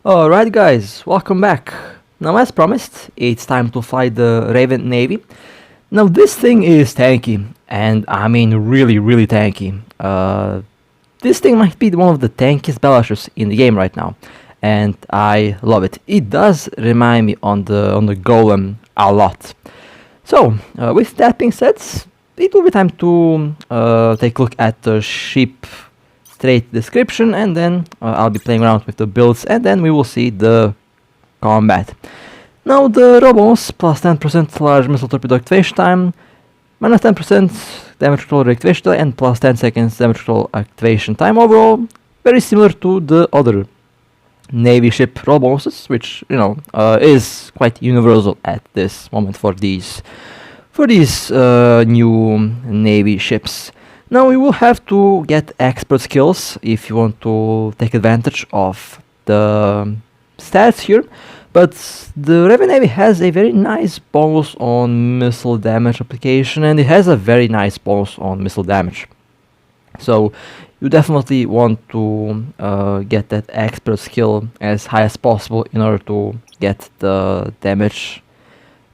Alright guys, welcome back. Now as promised, it's time to fight the Raven Navy. Now this thing is tanky, and I mean really tanky. This thing might be one of the tankiest battleships in the game right now, and I love it. It does remind me on the Golem a lot. So, with that being said, it will be time to take a look at the ship trait description, and then I'll be playing around with the builds, and then we will see the combat. Now the robos plus 10% large missile torpedo activation time, minus 10% damage control reactivation delay, and plus 10 seconds damage control activation time. Overall, very similar to the other Navy ship robos, which is quite universal at this moment for these new Navy ships. Now you will have to get expert skills if you want to take advantage of the stats here, but the Raven Navy has a very nice bonus on missile damage application, and it has a very nice bonus on missile damage. So you definitely want to get that expert skill as high as possible in order to get the damage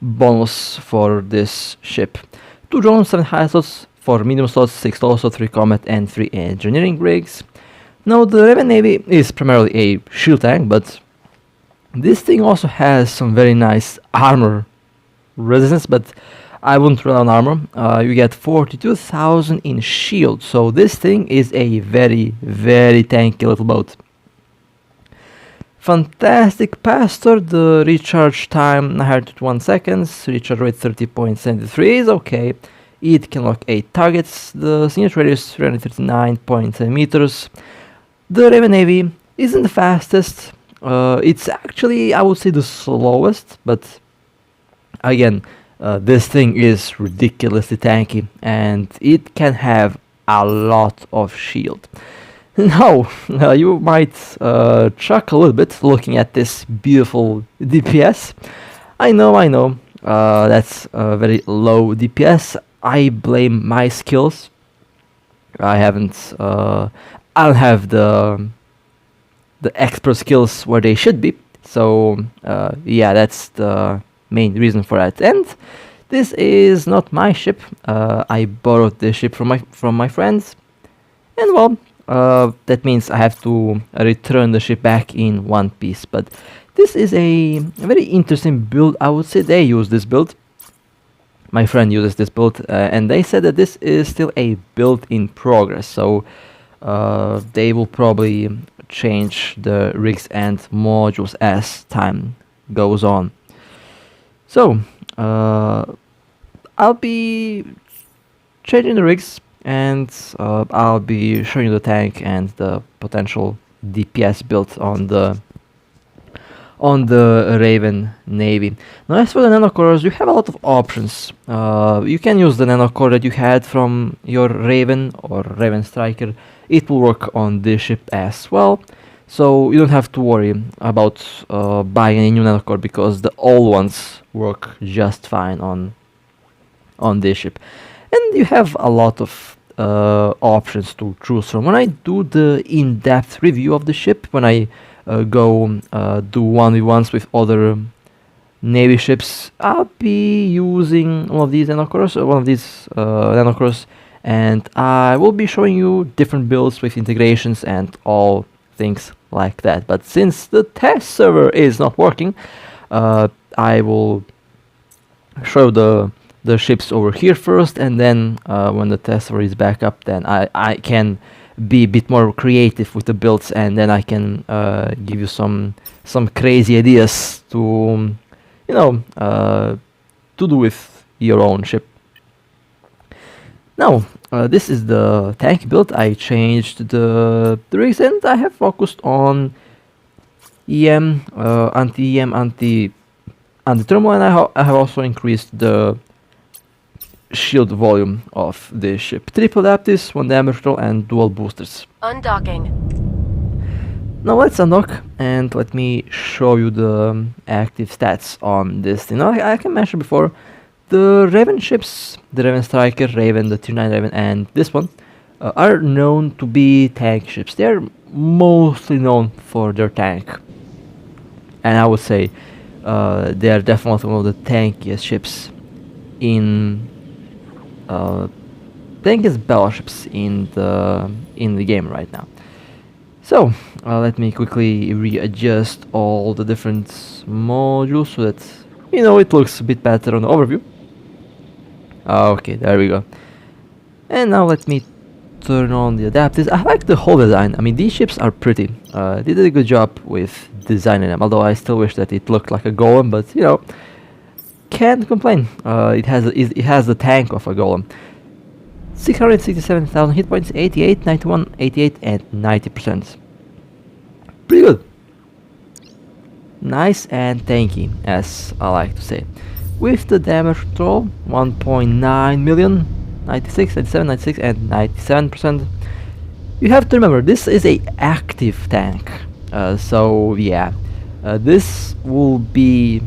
bonus for this ship. 2 drones, 7 high slots, 4 medium slots, 6 low slots, 3 combat and 3 engineering rigs. Now the Raven Navy is primarily a shield tank, but this thing also has some very nice armor resistance, but I wouldn't rely on armor. You get 42,000 in shield, so this thing is a very tanky little boat. Fantastic pastor, the recharge time 901 seconds, recharge rate 30.73 is okay. It can lock 8 targets, the signature radius 339.7 meters. The Raven Navy isn't the fastest, it's actually, I would say, the slowest, but again, this thing is ridiculously tanky, and it can have a lot of shield. Now, you might chuckle a little bit looking at this beautiful DPS. I know, that's a very low DPS. I blame my skills. I don't have the expert skills where they should be. So yeah, that's the main reason for that. And this is not my ship. I borrowed this ship from my friends, and well, that means I have to return the ship back in one piece. But this is a very interesting build. I would say they use this build. My friend uses this build, and they said that this is still a build in progress, so they will probably change the rigs and modules as time goes on. So I'll be changing the rigs, and I'll be showing you the tank and the potential DPS built on the Raven Navy. Now as for the nanocores, you have a lot of options. You can use the nanocore that you had from your Raven or Raven Striker. It will work on this ship as well, so you don't have to worry about buying a new nanocore, because the old ones work just fine on this ship. And you have a lot of options to choose from. When I do the in-depth review of the ship, when I go do 1v1s with other Navy ships, I'll be using one of these nanocores, and I will be showing you different builds with integrations and all things like that. But since the test server is not working, I will show the ships over here first, and then when the test server is back up, then I can be a bit more creative with the builds, and then I can give you some crazy ideas to to do with your own ship. Now this is the tank build. I changed the rigs, and I have focused on EM, anti-EM, anti-thermal, and I have also increased the shield volume of this ship. Triple adaptives, 1 damage control, and dual boosters. Undocking. Now let's undock, and let me show you the active stats on this thing. Now I can mention before, the Raven ships, the Raven Striker, Raven, the Tier 9 Raven, and this one are known to be tank ships. They are mostly known for their tank. and I would say they are definitely one of the tankiest ships in tankiest battleships in the game right now. So let me quickly readjust all the different modules so that it looks a bit better on the overview. Okay, there we go. And now let me turn on the adapters. I like the whole design. I mean, these ships are pretty. They did a good job with designing them, although I still wish that it looked like a Golem, but can't complain. It has the tank of a Golem. 667,000 hit points, 88, 91, 88, and 90%. Pretty good. Nice and tanky, as I like to say. With the damage control, 1.9 million, 96, 97, 96, and 97%. You have to remember, this is a active tank. So yeah, this will be...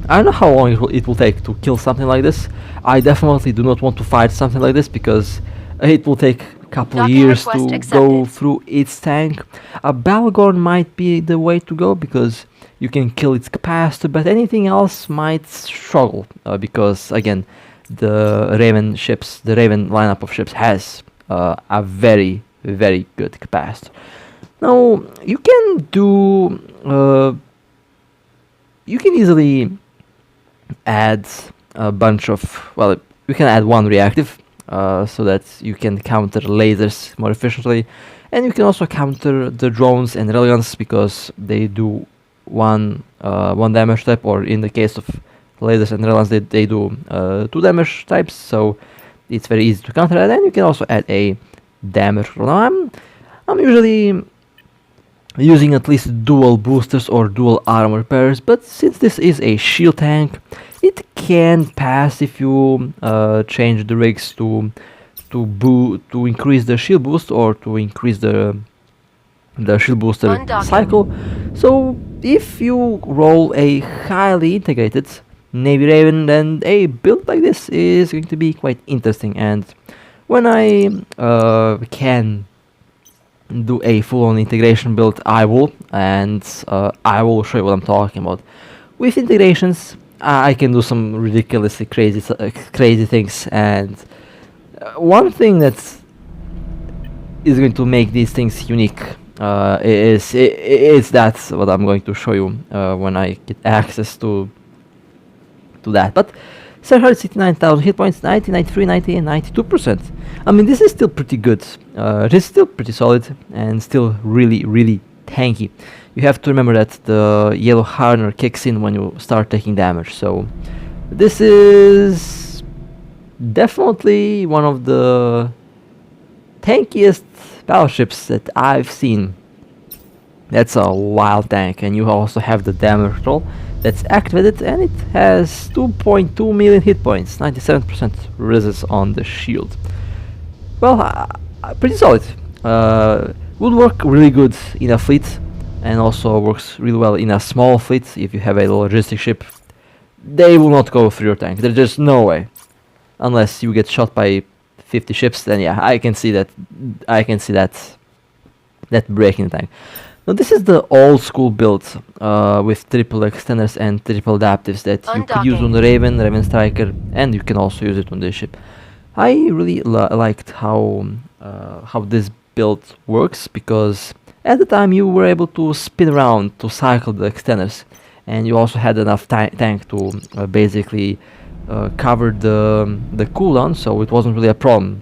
I don't know how long it will take to kill something like this. I definitely do not want to fight something like this because it will take a couple of years to go through its tank. A Balgorn might be the way to go because you can kill its capacitor, but anything else might struggle because again, the Raven lineup of ships has a very, very good capacitor. Now you can do you can easily add a bunch of, well, you can add one reactive so that you can counter lasers more efficiently, and you can also counter the drones and railguns because they do one damage type, or in the case of lasers and railguns they do 2 damage types, so it's very easy to counter that. And you can also add a damage roll. Now I'm usually using at least dual boosters or dual armor pairs, but since this is a shield tank, it can pass if you change the rigs to increase the shield boost or to increase the shield booster cycle. So if you roll a highly integrated Navy Raven, then a build like this is going to be quite interesting. And when I can do a full-on integration build, I will show you what I'm talking about. With integrations, I can do some ridiculously crazy things, and one thing that is going to make these things unique is that's what I'm going to show you when I get access to that. But 769,000 hit points, 90, 93, 90, and 92%. I mean, this is still pretty good. It is still pretty solid and still really, really tanky. You have to remember that the yellow hardener kicks in when you start taking damage. So this is definitely one of the tankiest battleships that I've seen. That's a wild tank, and you also have the damage control that's activated, and it has 2.2 million hit points, 97% resist on the shield. Well, pretty solid. Would work really good in a fleet, and also works really well in a small fleet. If you have a logistic ship, they will not go through your tank. There's just no way, unless you get shot by 50 ships. Then yeah, I can see that breaking the tank. Now this is the old school build with triple extenders and triple adaptives that you could use on the Raven Striker, and you can also use it on this ship. I really liked how this build works, because at the time you were able to spin around to cycle the extenders, and you also had enough tank to basically cover the cooldown, so it wasn't really a problem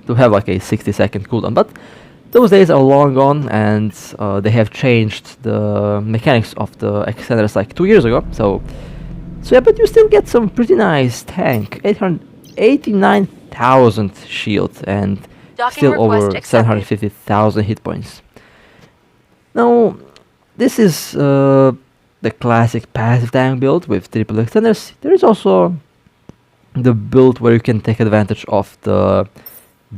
to have like a 60-second cooldown. But those days are long gone, and they have changed the mechanics of the extenders like 2 years ago. So yeah, but you still get some pretty nice tank, 889,000 shield, and still over 750,000 hit points. Now, this is the classic passive tank build with triple extenders. There is also the build where you can take advantage of the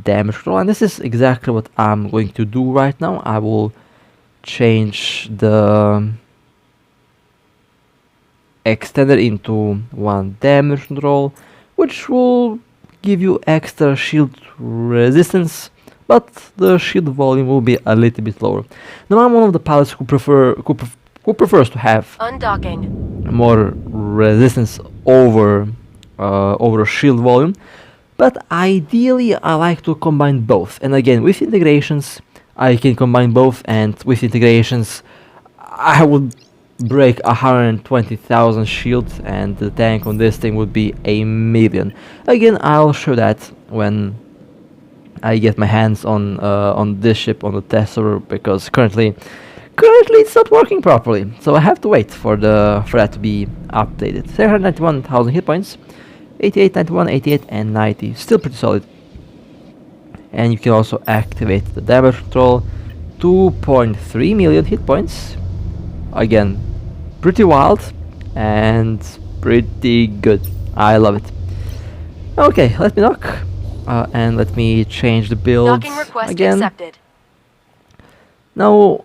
damage control, and this is exactly what I'm going to do right now. I will change the extender into 1 damage control, which will give you extra shield resistance, but the shield volume will be a little bit lower. Now I'm one of the pilots who prefers to have more resistance over over shield volume, but ideally I like to combine both. And again, with integrations I can combine both, and with integrations I would break 120,000 shields, and the tank on this thing would be a million. Again, I'll show that when I get my hands on this ship on the test server, because currently it's not working properly, so I have to wait for that to be updated. 391,000 hit points, 88, 91, 88, and 90, still pretty solid. And you can also activate the damage control, 2.3 million hit points. Again, pretty wild and pretty good. I love it. Okay, let me knock, and let me change the build again. Accepted. Now,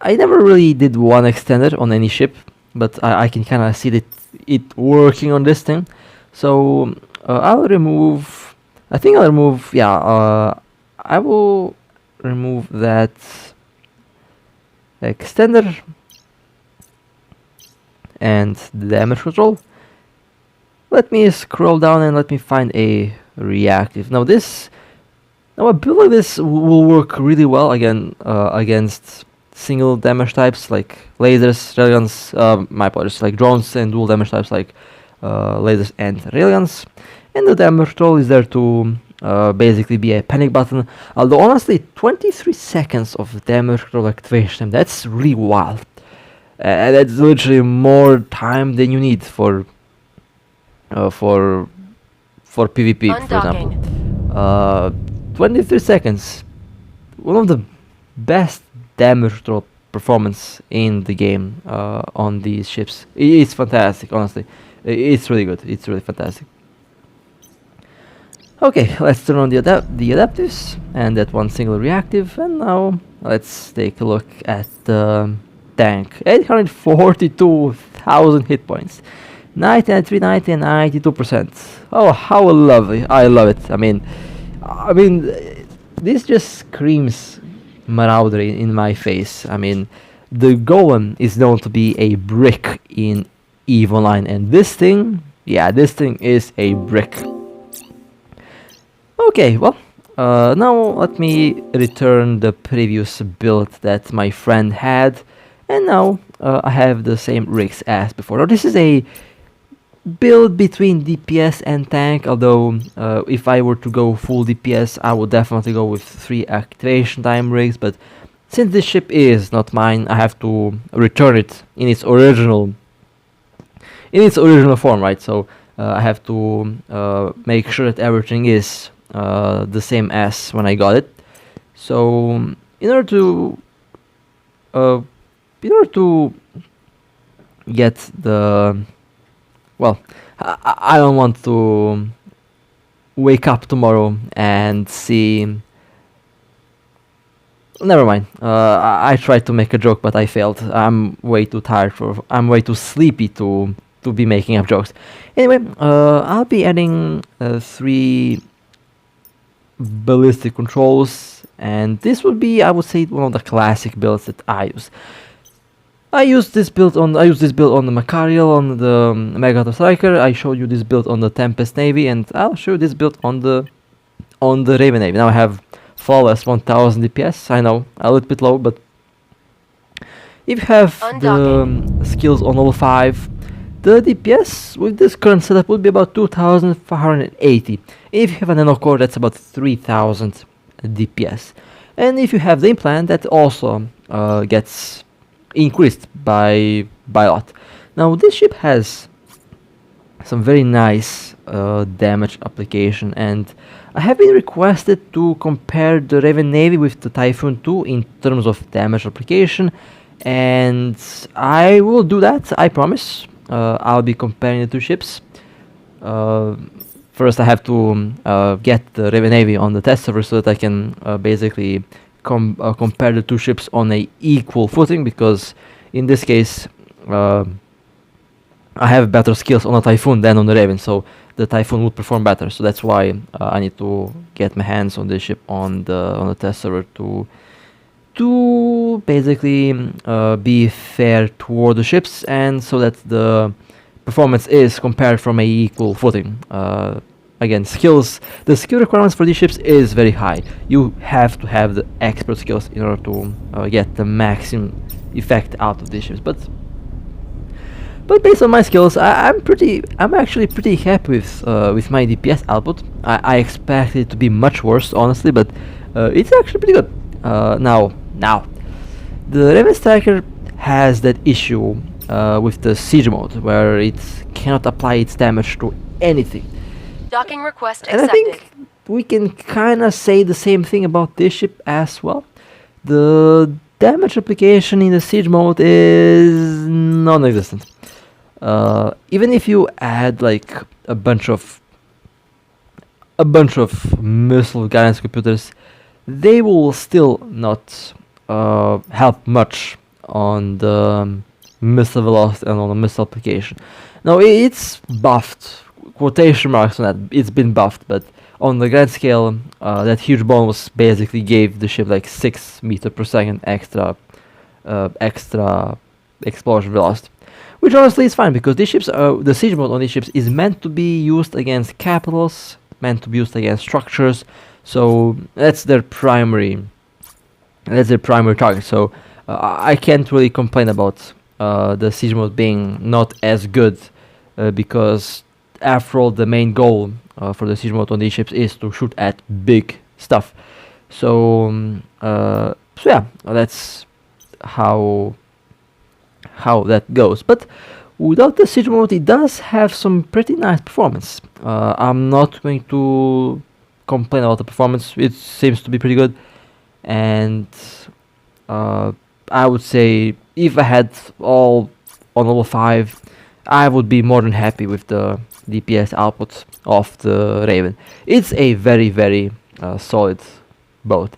I never really did one extended on any ship, but I can kind of see it working on this thing. So I'll remove. I think I'll remove. Yeah, I will remove that extender and the damage control. Let me scroll down and let me find a reactive. Now a build like this will work really well again against single damage types like lasers, railguns, my apologies, like drones, and dual damage types like lasers and railguns. And the damage control is there to basically be a panic button. Although honestly, 23 seconds of damage control activation, that's really wild. That's literally more time than you need for PvP, for example. 23 seconds, one of the best damage control performance in the game on these ships. It's fantastic, honestly. It's really good. It's really fantastic. Okay, let's turn on the adaptives and that one single reactive, and now let's take a look at the tank. 842,000 hit points, 93, 90, and 92%. Oh, how lovely! I love it. I mean, this just screams maraudery in my face. I mean, the Golem is known to be a brick in EVE Online, and this thing, yeah, this thing is a brick. Okay, well, now let me return the previous build that my friend had, and now I have the same rigs as before. Now this is a build between DPS and tank, although if I were to go full DPS I would definitely go with 3 activation time rigs, but since this ship is not mine, I have to return it in its original form, right? So I have to make sure that everything is the same as when I got it. So in order to get the, well, I don't want to wake up tomorrow and see. Never mind. I tried to make a joke, but I failed. I'm way too tired I'm way too sleepy to be making up jokes. Anyway, I'll be adding 3 ballistic controls, and this would be, I would say, one of the classic builds that I use. I use this build on the Macariel, on the Megaton Striker. I showed you this build on the Tempest Navy, and I'll show you this build on the Raven Navy. Now I have flawless 1000 DPS. I know, a little bit low, but if you have the skills on level 5, the DPS with this current setup would be about 2580. If you have a nano core, that's about 3000 DPS. And if you have the implant, that also gets increased by a lot. Now this ship has some very nice damage application, and I have been requested to compare the Raven Navy with the Typhoon 2 in terms of damage application, and I will do that, I promise. I'll be comparing the 2 ships. First I have to get the Raven Navy on the test server so that I can basically compare the 2 ships on a equal footing, because in this case I have better skills on the Typhoon than on the Raven, so the Typhoon would perform better. So that's why I need to get my hands on this ship on the test server to basically be fair toward the ships, and so that the performance is compared from a equal footing. Again, skills. The skill requirements for these ships is very high. You have to have the expert skills in order to get the maximum effect out of these ships. But based on my skills, I'm actually pretty happy with my DPS output. I expected it to be much worse, honestly, but it's actually pretty good. Now, the Raven Striker has that issue with the siege mode, where it cannot apply its damage to anything. Docking request And accepted. I think we can kind of say the same thing about this ship as well. The damage application in the siege mode is non-existent. Even if you add like a bunch of missile guidance computers, they will still not help much on the missile velocity and on the missile application. Now it's buffed, quotation marks on that, it's been buffed, but on the grand scale, that huge bonus basically gave the ship like 6 meters per second extra explosion velocity. Which honestly is fine, because these ships, the siege mode on these ships is meant to be used against capitals, meant to be used against structures, so that's their primary target. So I can't really complain about the siege mode being not as good, because after all, the main goal for the siege mode on these ships is to shoot at big stuff. So yeah, that's how that goes. But without the siege mode, it does have some pretty nice performance. I'm not going to complain about the performance. It seems to be pretty good, and I would say if I had all on level 5, I would be more than happy with the DPS output of the Raven. It's a very, very solid boat.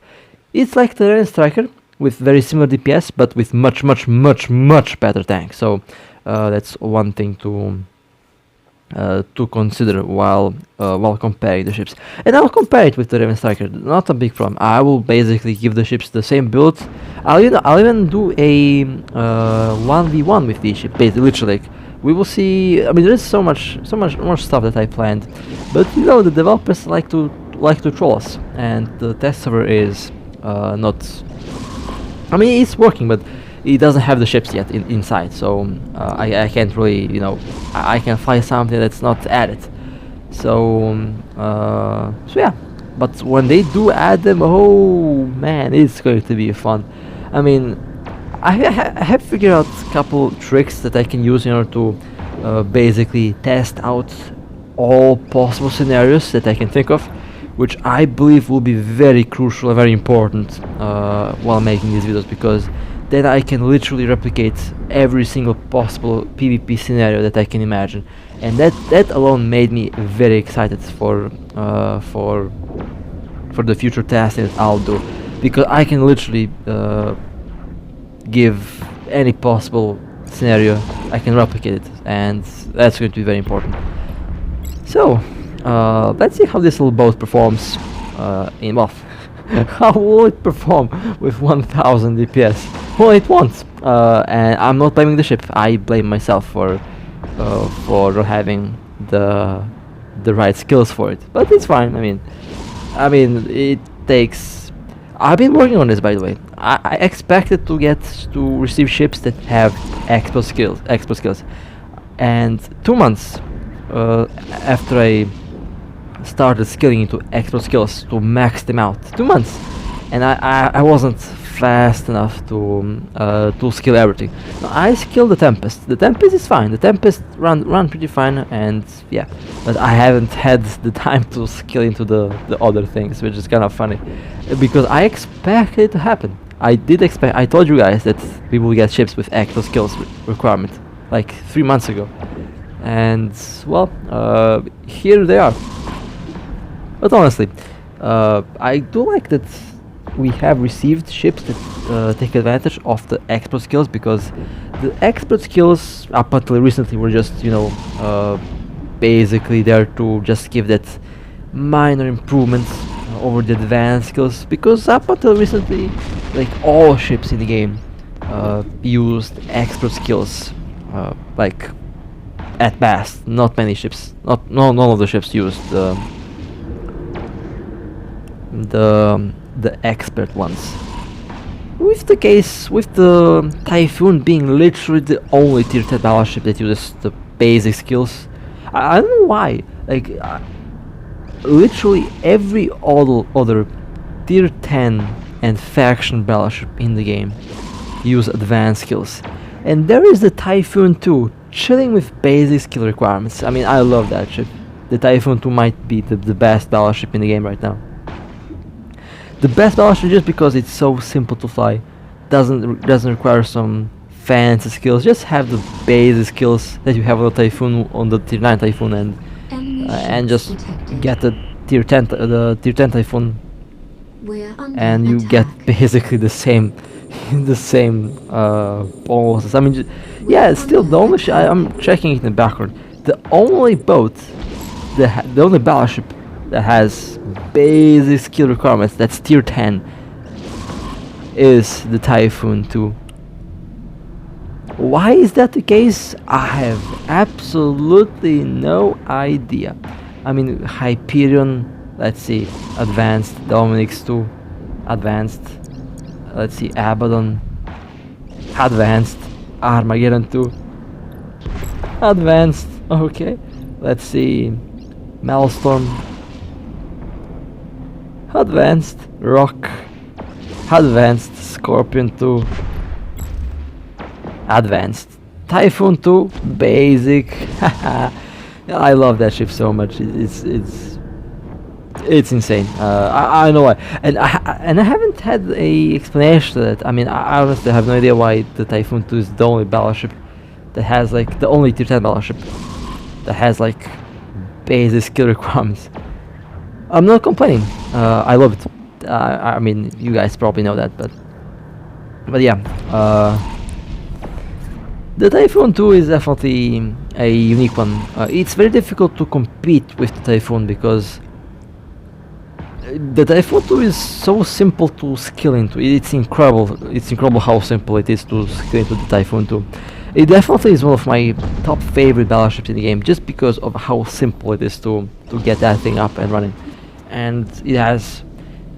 It's like the Raven Striker with very similar DPS, but with much better tank. So that's one thing to consider while comparing the ships. And I'll compare it with the Raven Striker. Not a big problem. I will basically give the ships the same build. I'll even do a 1v1 with these ships. Basically, literally, like, we will see. I mean, there is so much more stuff that I planned, but you know, the developers like to troll us, and the test server is not. I mean, it's working, but it doesn't have the ships yet inside, so I can't really, you know, I can fly something that's not added. So yeah, but when they do add them, oh man, it's going to be fun. I mean, I have figured out a couple tricks that I can use in order to basically test out all possible scenarios that I can think of, which I believe will be very crucial and very important while making these videos, because then I can literally replicate every single possible PvP scenario that I can imagine, and that alone made me very excited for the future testing that I'll do, because I can literally give any possible scenario, I can replicate it, and that's going to be very important. So let's see how this little boat performs in how will it perform with 1000 DPS? Well, it won't, and I'm not blaming the ship. I blame myself for not having the right skills for it. But it's fine. I mean, it takes. I've been working on this, by the way. I expected to receive ships that have expert skills, and 2 months after I started skilling into expert skills to max them out. 2 months, and I wasn't fast enough to skill everything. No, I skilled the Tempest. The Tempest is fine. The Tempest run pretty fine, and yeah, but I haven't had the time to skill into the other things, which is kind of funny, because I expected it to happen. I told you guys that we will get ships with expert skills requirement like 3 months ago, and well, here they are. But honestly, I do like that we have received ships that take advantage of the expert skills, because the expert skills up until recently were just, you know, basically there to just give that minor improvements over the advanced skills, because up until recently, like, all ships in the game used expert skills, like, at best. Not many ships, none of the ships used the expert ones. With the Typhoon being literally the only tier 10 battleship that uses the basic skills, I don't know why. Like, literally every other tier 10 and faction battleship in the game use advanced skills, and there is the Typhoon 2 chilling with basic skill requirements. I mean, I love that ship. The Typhoon 2 might be the best battleship in the game right now. The best battleship just because it's so simple to fly, doesn't require some fancy skills. Just have the basic skills that you have on the Typhoon, on the tier 9 Typhoon, and just get the tier 10 Typhoon, and you get basically the same bonuses. I mean, yeah, it's still the only I'm checking it in the background. The only boat, the only battleship that has basic skill requirements that's tier 10 is the Typhoon 2. Why is that the case? I have absolutely no idea. I mean, Hyperion, let's see, advanced, Dominic's 2, advanced, let's see, Abaddon, advanced, Armageddon 2, advanced, okay, let's see, Maelstrom, advanced, Rock, advanced, Scorpion 2, advanced, Typhoon 2, basic. I love that ship so much. It's insane. I know why, and I haven't had a explanation to that. I mean, I honestly have no idea why the Typhoon 2 is the only battleship that has, like, the only tier 10 battleship that has, like, basic skill requirements. I'm not complaining. I love it. I mean, you guys probably know that, but yeah. The Typhoon 2 is definitely a unique one. It's very difficult to compete with the Typhoon because the Typhoon 2 is so simple to skill into. It's incredible. It's incredible how simple it is to skill into the Typhoon 2. It definitely is one of my top favorite battleships in the game, just because of how simple it is to get that thing up and running. And it has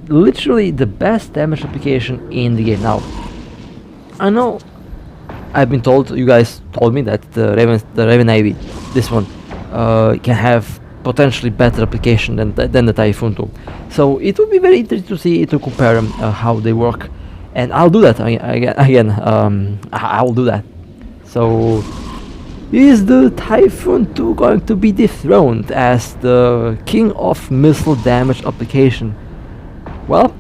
literally the best damage application in the game. Now, I know I've been told, you guys told me that the Raven Navy, this one, can have potentially better application than the Typhoon 2. So it would be very interesting to see, to compare them, how they work, and I'll do that again. I'll do that. So, is the Typhoon 2 going to be dethroned as the king of missile damage application? Well,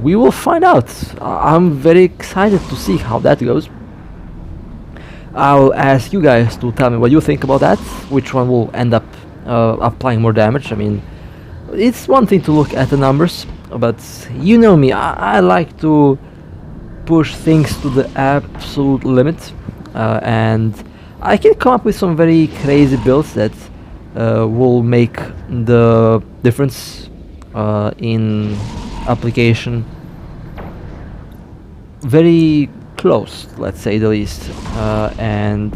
we will find out. I'm very excited to see how that goes. I'll ask you guys to tell me what you think about that, which one will end up applying more damage. I mean, it's one thing to look at the numbers, but you know me, I like to push things to the absolute limit, and I can come up with some very crazy builds that will make the difference in application very close, let's say the least, and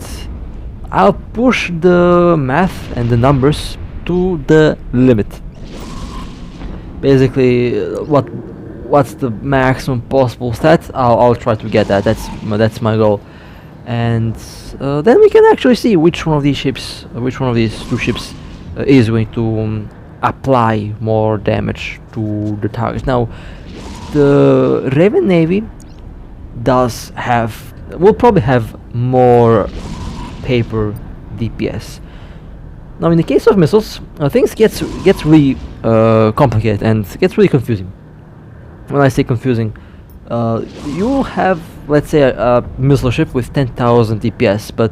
I'll push the math and the numbers to the limit. Basically, what's the maximum possible stat? I'll try to get that. That's my goal, and then we can actually see which one of these two ships is going to apply more damage to the target. Now, the Raven Navy will probably have more paper DPS. Now, in the case of missiles, things gets really complicated and gets really confusing. When I say confusing, you have, let's say, a missile ship with 10,000 DPS, but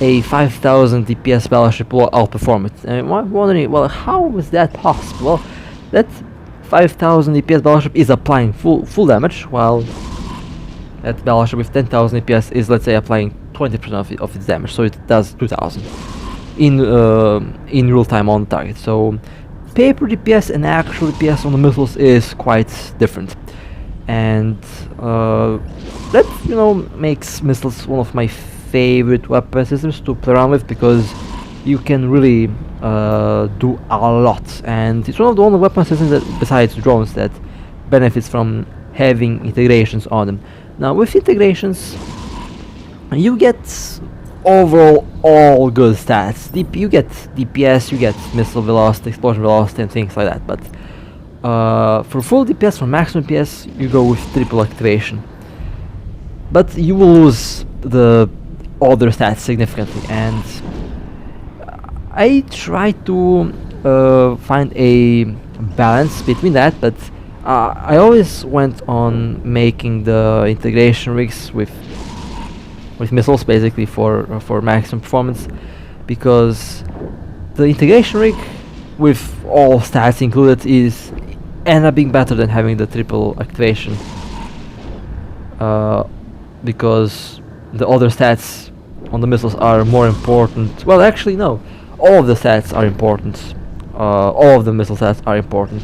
a 5,000 DPS battleship will outperform it. And I'm wondering, well, how is that possible? Well, that 5,000 DPS battleship is applying full damage, while that battleship with 10,000 DPS is, let's say, applying 20% of its damage, so it does 2,000. in real time on target. So paper DPS and actual DPS on the missiles is quite different, and that makes missiles one of my favorite weapon systems to play around with, because you can really do a lot, and it's one of the only weapon systems that, besides drones, that benefits from having integrations on them. Now with integrations, you get overall all good stats. You get DPS, you get missile velocity, explosion velocity, and things like that. But for full DPS, for maximum DPS, you go with triple activation. But you will lose the other stats significantly, and I try to find a balance between that, but I always went on making the integration rigs with missiles, basically for maximum performance, because the integration rig with all stats included end up being better than having the triple activation, because the other stats on the missiles are more important. Well, actually no, all of the stats are important. All of the missile stats are important.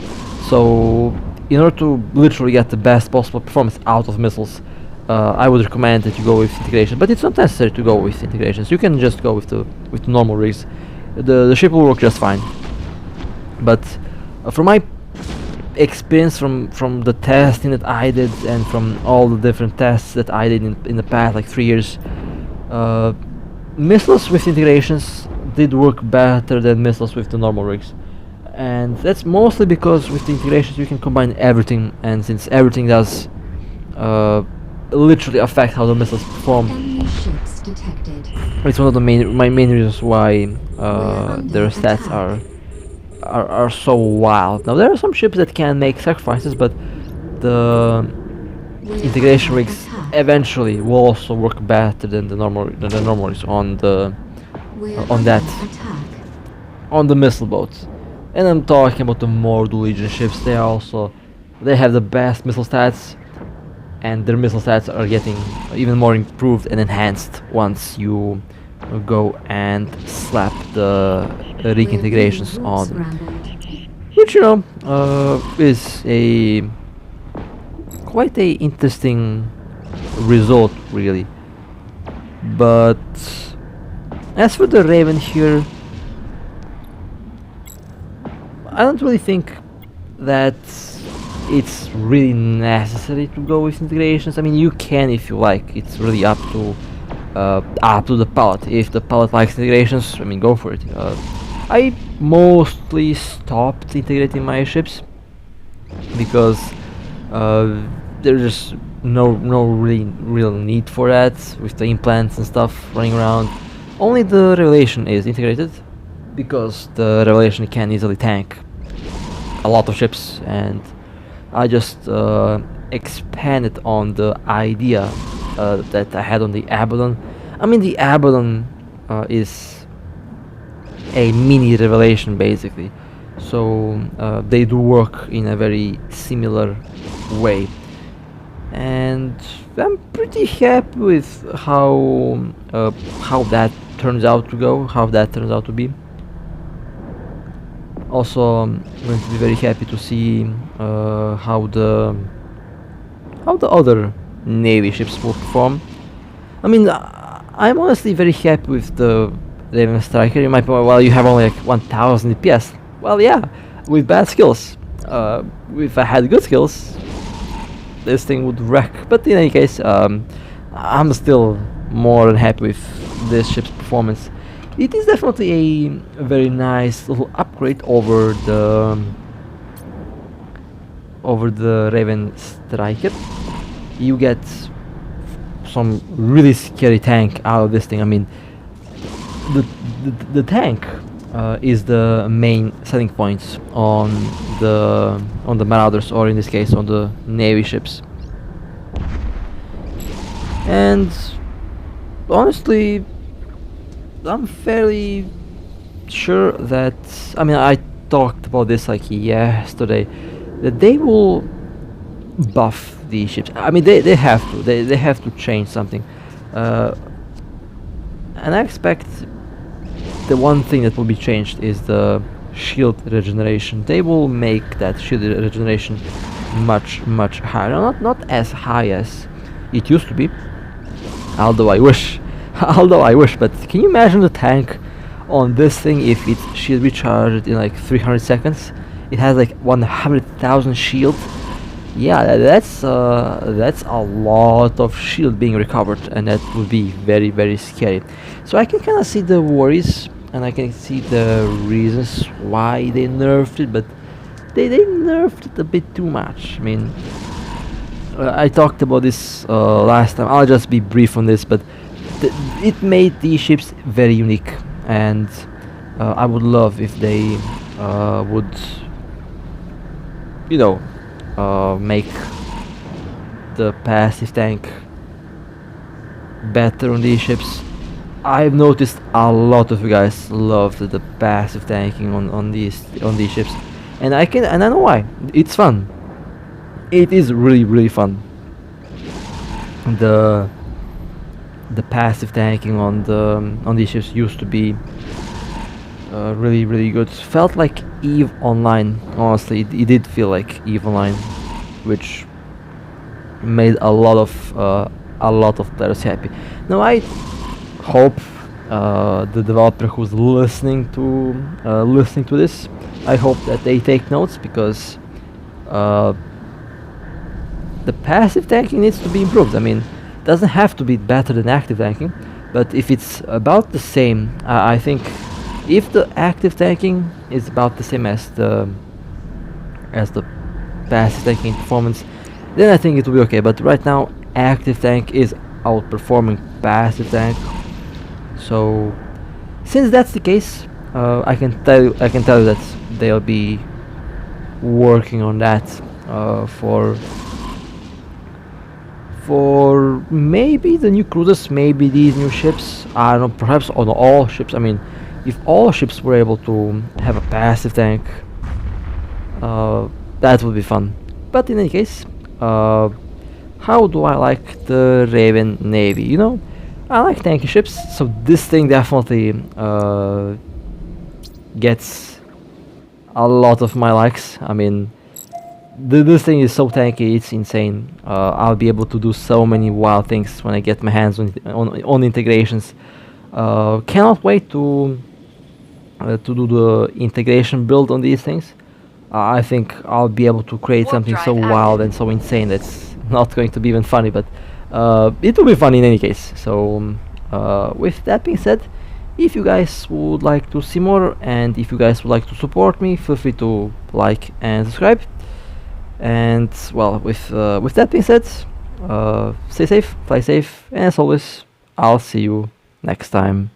So in order to literally get the best possible performance out of missiles, I would recommend that you go with integration, but it's not necessary to go with integrations. You can just go with the normal rigs. The ship will work just fine. But from my experience, from the testing that I did, and from all the different tests that I did in the past like 3 years, missiles with integrations did work better than missiles with the normal rigs. And that's mostly because with the integrations you can combine everything, and since everything does literally affect how the missiles perform, it's one of the my main reasons why their stats are so wild. Now there are some ships that can make sacrifices, but the integration rigs eventually will also work better than the normal rigs on the missile boats. And I'm talking about the Mordu Legion ships. They have the best missile stats, and their missile stats are getting even more improved and enhanced once you go and slap the rig integrations on them, which is quite a interesting result, really. But as for the Raven here, I don't really think that it's really necessary to go with integrations. I mean, you can if you like. It's really up to the palette. If the palette likes integrations, I mean, go for it. I mostly stopped integrating my ships because there's just no real need for that with the implants and stuff running around. Only the Revelation is integrated, because the Revelation can easily tank a lot of ships, and I just expanded on the idea that I had on the Abaddon. I mean, the Abaddon is a mini Revelation, basically, so they do work in a very similar way, and I'm pretty happy with how that turns out to be. Also, I'm going to be very happy to see how the other Navy ships will perform. I mean, I'm honestly very happy with the Raven Striker. You might be, well, you have only like 1000 DPS. Well, yeah, with bad skills. If I had good skills, this thing would wreck. But in any case, I'm still more than happy with this ship's performance. It is definitely a very nice little upgrade over the Raven Striker. You get some really scary tank out of this thing. I mean, the tank is the main selling points on the Marauders, or in this case on the Navy ships. And honestly, I'm fairly sure that, I mean, I talked about this like yesterday, that they will buff these ships. I mean, they have to. They have to change something. And I expect the one thing that will be changed is the shield regeneration. They will make that shield regeneration much higher. Not as high as it used to be, although I wish. But can you imagine the tank on this thing if it's shield recharged in like 300 seconds? It has like 100,000 shield. Yeah, that's a lot of shield being recovered, and that would be very scary. So I can kind of see the worries, and I can see the reasons why they nerfed it, but they nerfed it a bit too much. I mean, I talked about this last time. I'll just be brief on this, but it made these ships very unique, and I would love if they would, you know, make the passive tank better on these ships. I've noticed a lot of you guys love the passive tanking on these ships, and I know why. It's fun. It is really fun. The passive tanking on these ships used to be really good. Felt like EVE Online. Honestly, it did feel like EVE Online, which made a lot of players happy. Now I hope the developer who's listening to this, I hope that they take notes, because the passive tanking needs to be improved. I mean, it doesn't have to be better than active tanking, but if it's about the same, I think if the active tanking is about the same as the passive tanking performance, then I think it will be okay. But right now, active tank is outperforming passive tank. So, since that's the case, I can tell you that they'll be working on that for maybe the new cruisers, maybe these new ships. I don't know, perhaps on all ships. I mean, if all ships were able to have a passive tank, that would be fun. But in any case, how do I like the Raven Navy? You know, I like tanky ships, so this thing definitely gets a lot of my likes. I mean, this thing is so tanky, it's insane. I'll be able to do so many wild things when I get my hands on integrations. Cannot wait to do the integration build on these things. I think I'll be able to create something so wild and so insane that's not going to be even funny, but it will be fun in any case. So with that being said, if you guys would like to see more, and if you guys would like to support me, feel free to like and subscribe. And well, with that being said, stay safe, fly safe, and as always, I'll see you next time.